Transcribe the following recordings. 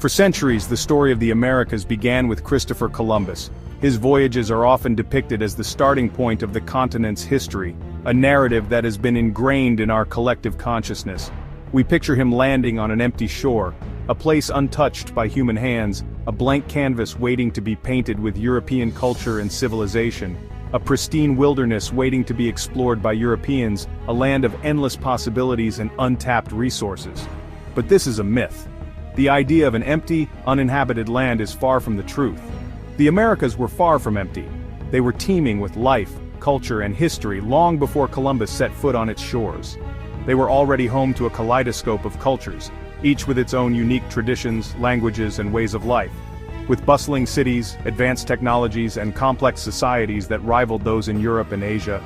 For centuries, the story of the Americas began with Christopher Columbus. His voyages are often depicted as the starting point of the continent's history, a narrative that has been ingrained in our collective consciousness. We picture him landing on an empty shore, a place untouched by human hands, a blank canvas waiting to be painted with European culture and civilization, a pristine wilderness waiting to be explored by Europeans, a land of endless possibilities and untapped resources. But this is a myth. The idea of an empty, uninhabited land is far from the truth. The Americas were far from empty. They were teeming with life, culture, and history long before Columbus set foot on its shores. They were already home to a kaleidoscope of cultures, each with its own unique traditions, languages, and ways of life. With bustling cities, advanced technologies, and complex societies that rivaled those in Europe and Asia,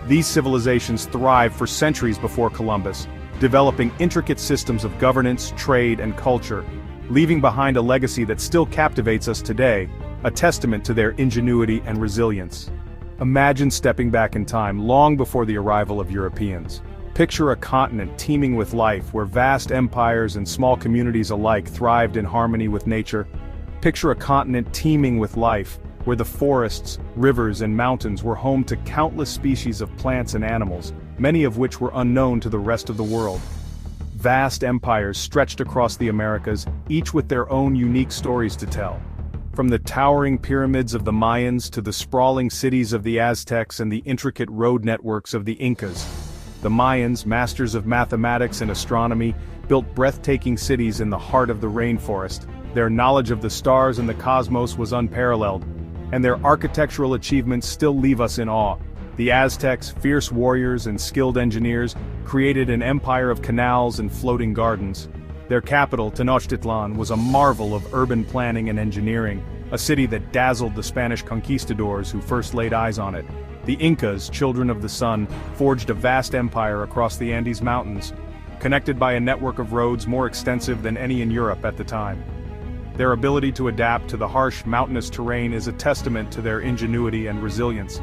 these civilizations thrived for centuries before Columbus, developing intricate systems of governance, trade, and culture, leaving behind a legacy that still captivates us today, a testament to their ingenuity and resilience. Imagine stepping back in time long before the arrival of Europeans. Picture a continent teeming with life where vast empires and small communities alike thrived in harmony with nature. Picture a continent teeming with life, where the forests, rivers, and mountains were home to countless species of plants and animals, many of which were unknown to the rest of the world. Vast empires stretched across the Americas, each with their own unique stories to tell. From the towering pyramids of the Mayans to the sprawling cities of the Aztecs and the intricate road networks of the Incas. The Mayans, masters of mathematics and astronomy, built breathtaking cities in the heart of the rainforest. Their knowledge of the stars and the cosmos was unparalleled, and their architectural achievements still leave us in awe. The Aztecs, fierce warriors and skilled engineers, created an empire of canals and floating gardens. Their capital, Tenochtitlan, was a marvel of urban planning and engineering, a city that dazzled the Spanish conquistadors who first laid eyes on it. The Incas, children of the sun, forged a vast empire across the Andes Mountains, connected by a network of roads more extensive than any in Europe at the time. Their ability to adapt to the harsh mountainous terrain is a testament to their ingenuity and resilience.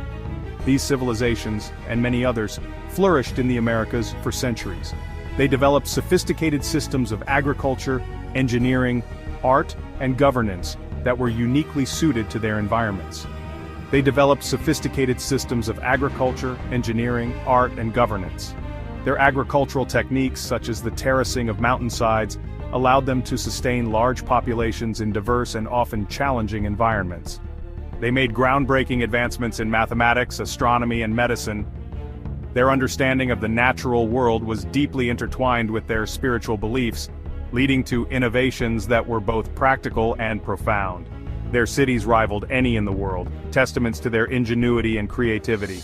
These civilizations, and many others, flourished in the Americas for centuries. They developed sophisticated systems of agriculture, engineering, art, and governance that were uniquely suited to their environments. They developed sophisticated systems of agriculture, engineering, art, and governance. Their agricultural techniques, such as the terracing of mountainsides, allowed them to sustain large populations in diverse and often challenging environments. They made groundbreaking advancements in mathematics, astronomy, and medicine. Their understanding of the natural world was deeply intertwined with their spiritual beliefs, leading to innovations that were both practical and profound. Their cities rivaled any in the world, testaments to their ingenuity and creativity.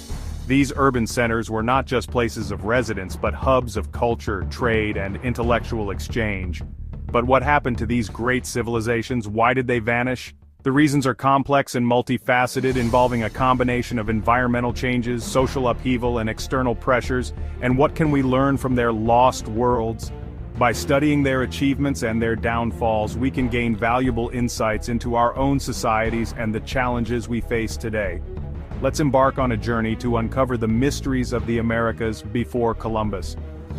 These urban centers were not just places of residence but hubs of culture, trade, and intellectual exchange. But what happened to these great civilizations? Why did they vanish? The reasons are complex and multifaceted, involving a combination of environmental changes, social upheaval, and external pressures. And what can we learn from their lost worlds? By studying their achievements and their downfalls, we can gain valuable insights into our own societies and the challenges we face today. Let's embark on a journey to uncover the mysteries of the Americas before Columbus.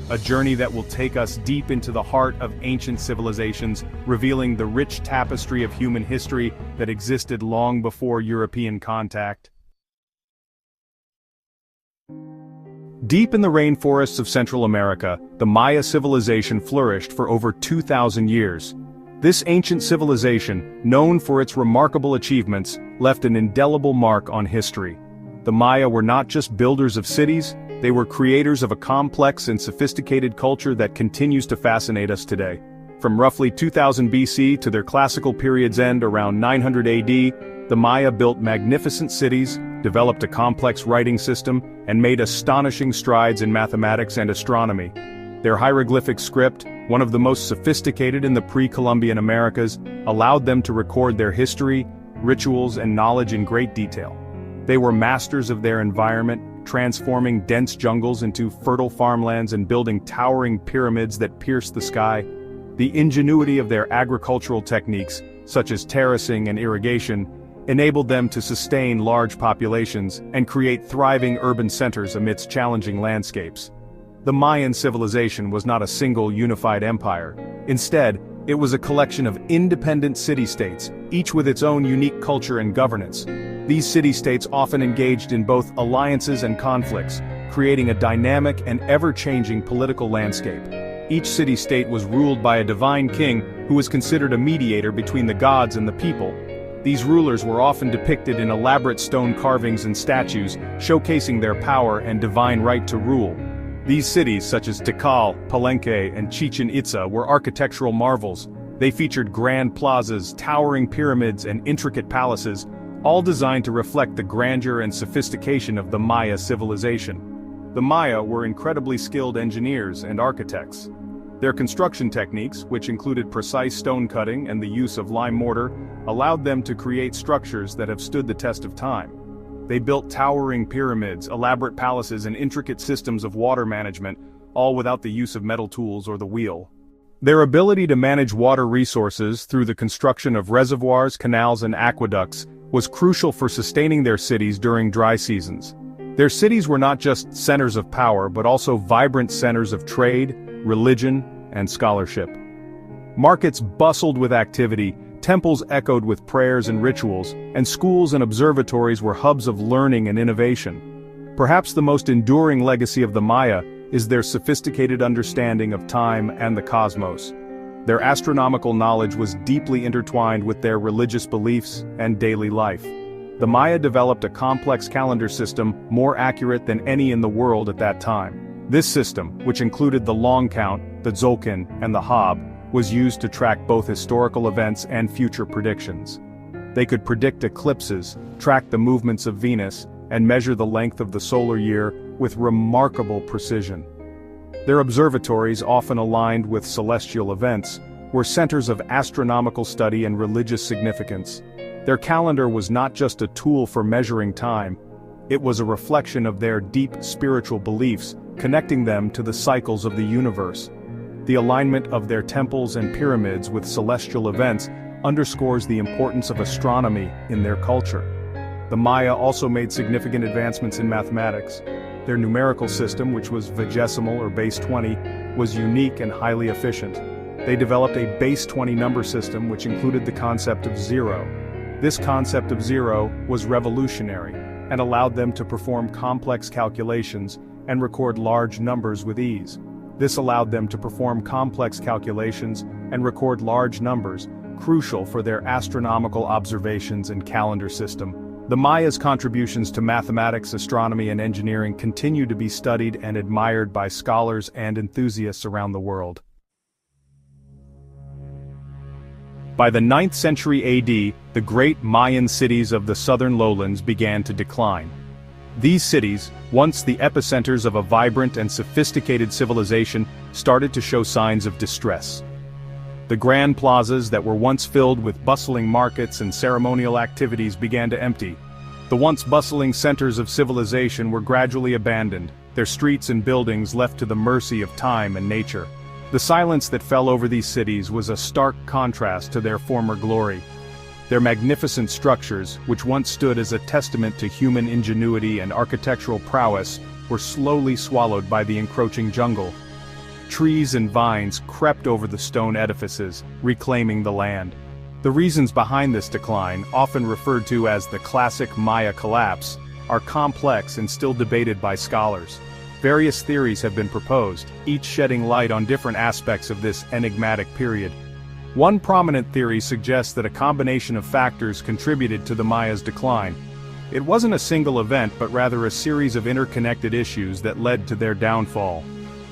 A journey that will take us deep into the heart of ancient civilizations, revealing the rich tapestry of human history that existed long before European contact. Deep in the rainforests of Central America, the Maya civilization flourished for over 2,000 years. This ancient civilization, known for its remarkable achievements, left an indelible mark on history. The Maya were not just builders of cities, they were creators of a complex and sophisticated culture that continues to fascinate us today. From roughly 2000 BC to their classical period's end around 900 AD, the Maya built magnificent cities, developed a complex writing system, and made astonishing strides in mathematics and astronomy. Their hieroglyphic script, one of the most sophisticated in the pre-Columbian Americas, allowed them to record their history, rituals, and knowledge in great detail. They were masters of their environment, transforming dense jungles into fertile farmlands and building towering pyramids that pierced the sky. The ingenuity of their agricultural techniques, such as terracing and irrigation, enabled them to sustain large populations and create thriving urban centers amidst challenging landscapes. The Mayan civilization was not a single unified empire. Instead, It was a collection of independent city-states, each with its own unique culture and governance. These city-states often engaged in both alliances and conflicts, creating a dynamic and ever-changing political landscape. Each city-state was ruled by a divine king who was considered a mediator between the gods and the people. These rulers were often depicted in elaborate stone carvings and statues, showcasing their power and divine right to rule. These cities, such as Tikal, Palenque, and Chichen Itza, were architectural marvels. They featured grand plazas, towering pyramids, and intricate palaces, all designed to reflect the grandeur and sophistication of the Maya civilization. The Maya were incredibly skilled engineers and architects. Their construction techniques, which included precise stone cutting and the use of lime mortar, allowed them to create structures that have stood the test of time. They built towering pyramids, elaborate palaces, and intricate systems of water management, all without the use of metal tools or the wheel. Their ability to manage water resources through the construction of reservoirs, canals, and aqueducts was crucial for sustaining their cities during dry seasons. Their cities were not just centers of power but also vibrant centers of trade, religion, and scholarship. Markets bustled with activity, temples echoed with prayers and rituals, and schools and observatories were hubs of learning and innovation. Perhaps the most enduring legacy of the Maya is their sophisticated understanding of time and the cosmos. Their astronomical knowledge was deeply intertwined with their religious beliefs and daily life. The Maya developed a complex calendar system more accurate than any in the world at that time. This system, which included the long count, the sunken, and the hab, was used to track both historical events and future predictions. They could predict eclipses, track the movements of Venus, and measure the length of the solar year with remarkable precision. Their observatories, often aligned with celestial events, were centers of astronomical study and religious significance. Their calendar was not just a tool for measuring time, it was a reflection of their deep spiritual beliefs, connecting them to the cycles of the universe. The alignment of their temples and pyramids with celestial events underscores the importance of astronomy in their culture. The Maya also made significant advancements in mathematics. Their numerical system, which was vigesimal or base 20, was unique and highly efficient. They developed a base 20 number system which included the concept of zero. This concept of zero was revolutionary and allowed them to perform complex calculations and record large numbers with ease. This allowed them to perform complex calculations and record large numbers, crucial for their astronomical observations and calendar system. The Maya's contributions to mathematics, astronomy, and engineering continue to be studied and admired by scholars and enthusiasts around the world. By the 9th century AD, the great Mayan cities of the southern lowlands began to decline. These cities, once the epicenters of a vibrant and sophisticated civilization, started to show signs of distress. The grand plazas that were once filled with bustling markets and ceremonial activities began to empty. The once bustling centers of civilization were gradually abandoned, their streets and buildings left to the mercy of time and nature. The silence that fell over these cities was a stark contrast to their former glory. Their magnificent structures, which once stood as a testament to human ingenuity and architectural prowess, were slowly swallowed by the encroaching jungle. Trees and vines crept over the stone edifices, reclaiming the land. The reasons behind this decline, often referred to as the classic Maya collapse, are complex and still debated by scholars. Various theories have been proposed, each shedding light on different aspects of this enigmatic period. One prominent theory suggests that a combination of factors contributed to the Maya's decline. It wasn't a single event but rather a series of interconnected issues that led to their downfall.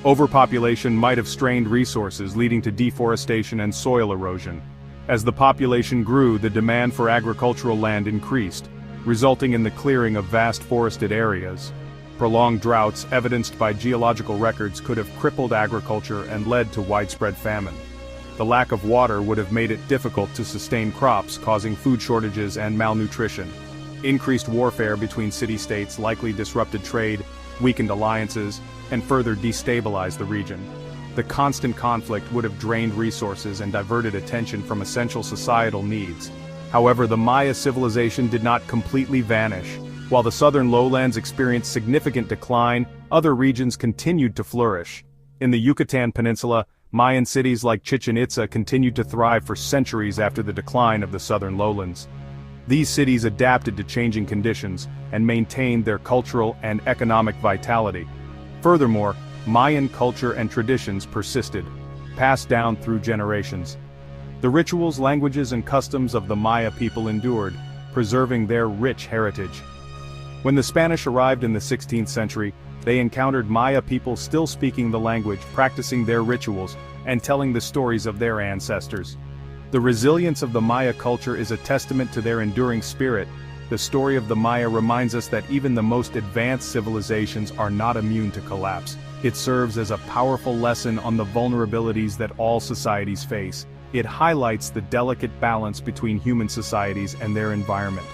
Overpopulation might have strained resources, leading to deforestation and soil erosion. As the population grew, the demand for agricultural land increased, resulting in the clearing of vast forested areas. Prolonged droughts, evidenced by geological records, could have crippled agriculture and led to widespread famine. The lack of water would have made it difficult to sustain crops, causing food shortages and malnutrition. Increased warfare between city-states likely disrupted trade, weakened alliances, and further destabilized the region. The constant conflict would have drained resources and diverted attention from essential societal needs. However, the Maya civilization did not completely vanish. While the southern lowlands experienced significant decline, other regions continued to flourish. In the Yucatan Peninsula, Mayan cities like Chichen Itza continued to thrive for centuries after the decline of the southern lowlands. These cities adapted to changing conditions and maintained their cultural and economic vitality. Furthermore, Mayan culture and traditions persisted, passed down through generations. The rituals, languages, and customs of the Maya people endured, preserving their rich heritage. When the Spanish arrived in the 16th century, they encountered Maya people still speaking the language, practicing their rituals, and telling the stories of their ancestors. The resilience of the Maya culture is a testament to their enduring spirit. The story of the Maya reminds us that even the most advanced civilizations are not immune to collapse. It serves as a powerful lesson on the vulnerabilities that all societies face. It highlights the delicate balance between human societies and their environment.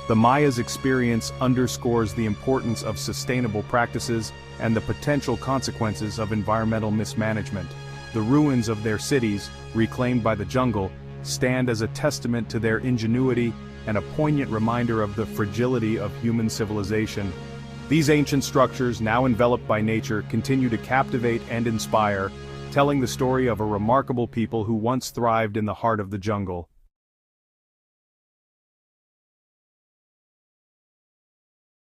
The Maya's experience underscores the importance of sustainable practices and the potential consequences of environmental mismanagement. The ruins of their cities, reclaimed by the jungle, stand as a testament to their ingenuity and a poignant reminder of the fragility of human civilization. These ancient structures, now enveloped by nature, continue to captivate and inspire, telling the story of a remarkable people who once thrived in the heart of the jungle.